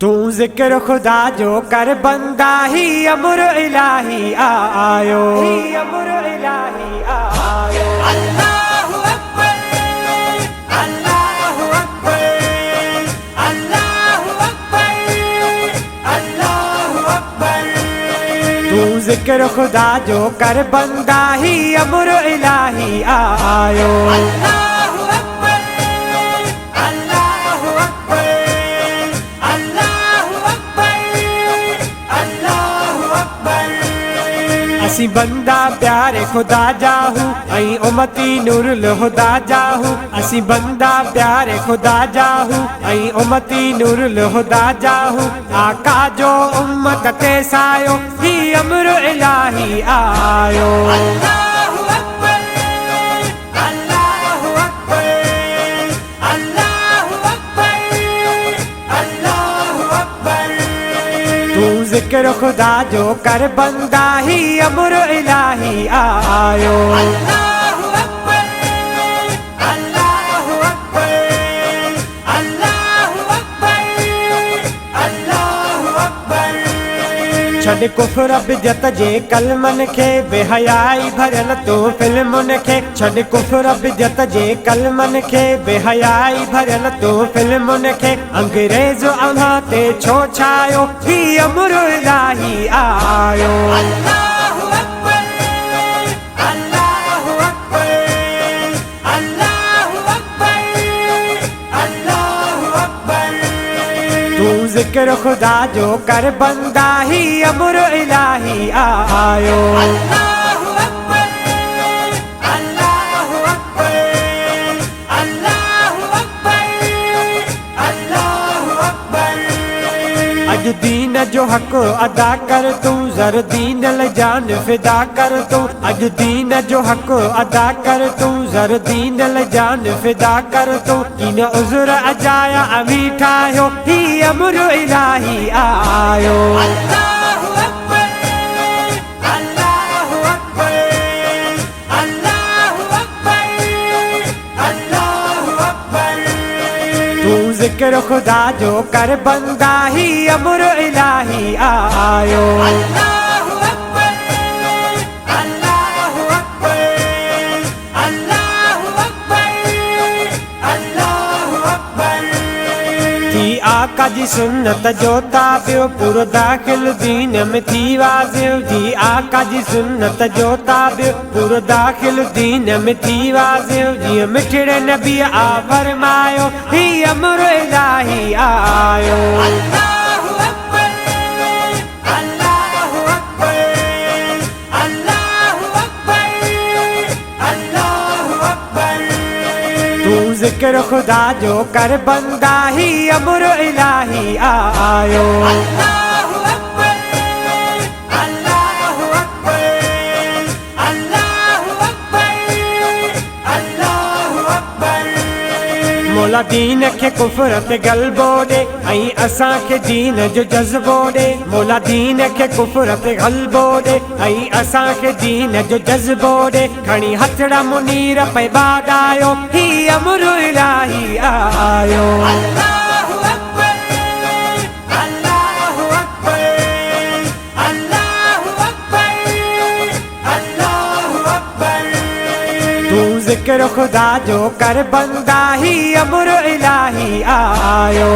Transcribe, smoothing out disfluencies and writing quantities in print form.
तू जिक्र खुदा जो कर बंदा ही अमर इलाही आयो, अमर इलाही आयो। अल्लाहु अकबर, अल्लाहु अकबर, अल्लाहु अकबर, अल्लाहु अकबर। तू जिक्र खुदा जो कर बंदा ही अमर इलाही आयो। असी बंदा प्यारे खुदा जाहू आई उमती नूरुल हुदा जाहू। असी बंदा प्यारे खुदा जाहू आई उमती नूरुल हुदा जाहू। आका जो उम्मत ते सायो ही अमर इलाही आयो। अल्लाहु अकबर, अल्लाहु अकबर, अल्लाहु अकबर, अल्लाहु अकबर। तू जिक्र खुदा जो कर बंदा ही अमर इलाही आयो। अल्लाहु अकबर, अल्लाहु अकबर, अल्लाहु अकबर, अल्लाहु अकबर। छड़ कुफ्र बिदअत जे कलमन खे बेहयाई भरल तू फिल्मुन खे। छड़ कुफ्र बिदअत जे कलमन खे बेहयाई भरल तू फिल्मुन खे। अंग्रेज अव्हां ते छो छायो ही अमर इलाही आयो। अल्लाहु अकबर, अल्लाहु अकबर, अल्लाहु अकबर, अल्लाहु अकबर। तू जिक्र खुदा जो कर बंदा ही अमर इलाही आयो। अल्लाहु अकबर, अल्लाहु अकबर, अल्लाहु अकबर, अल्लाहु अकबर। अज दीन जो हक अदा कर तू जर दीन ल जान फिदा कर तू। अज दीन जो हक अदा कर तू जर दीन ल जान फिदा कर तू। इन उज़र अजाया अमी ठायो ही अमर इलाही आयो। अल्लाहु अकबर, अल्लाहु अकबर, अल्लाहु अकबर, अल्लाहु अकबर। तू जिक्र खुदा जो कर बंदा ही अमर इलाही आयो। अल्लाहु अकबर, अल्लाहु अकबर, अल्लाहु अकबर, अल्लाहु अकबर। थी आका जी सुन्नत जो ताबियो पूरो दाखिल दीन में थी वाज़िह। थी आका जी सुन्नत जो ताबियो पूरो दाखिल दीन में थी वाज़िह। जीअं मिठड़े नबी आ फरमायो ही अमर इलाही आयो। अल्लाहु अकबर, अल्लाहु अकबर, अल्लाहु अकबर, अल्लाहु अकबर। तू जिक्र खुदा जो कर बंदा ही अमर इलाही आयो। अल्लाहु अकबर, अल्लाहु अकबर, अल्लाहु अकबर, अल्लाहु अकबर। मौला दीन खे कुफ्र ते ग़लबो ॾे ऐं असां खे दीन जो जज़्बो ॾे। मौला दीन खे कुफ्र ते ग़लबो ॾे ऐं असां खे दीन जो जज़्बो ॾे। खणी हथड़ा मुनीर पे बादायो ही अमर इलाही आयो। अल्लाहु अकबर, अल्लाहु अकबर, अल्लाहु अकबर, अल्लाहु अकबर। तू जिक्र खुदा जो कर बंदा ही अमर इलाही आयो।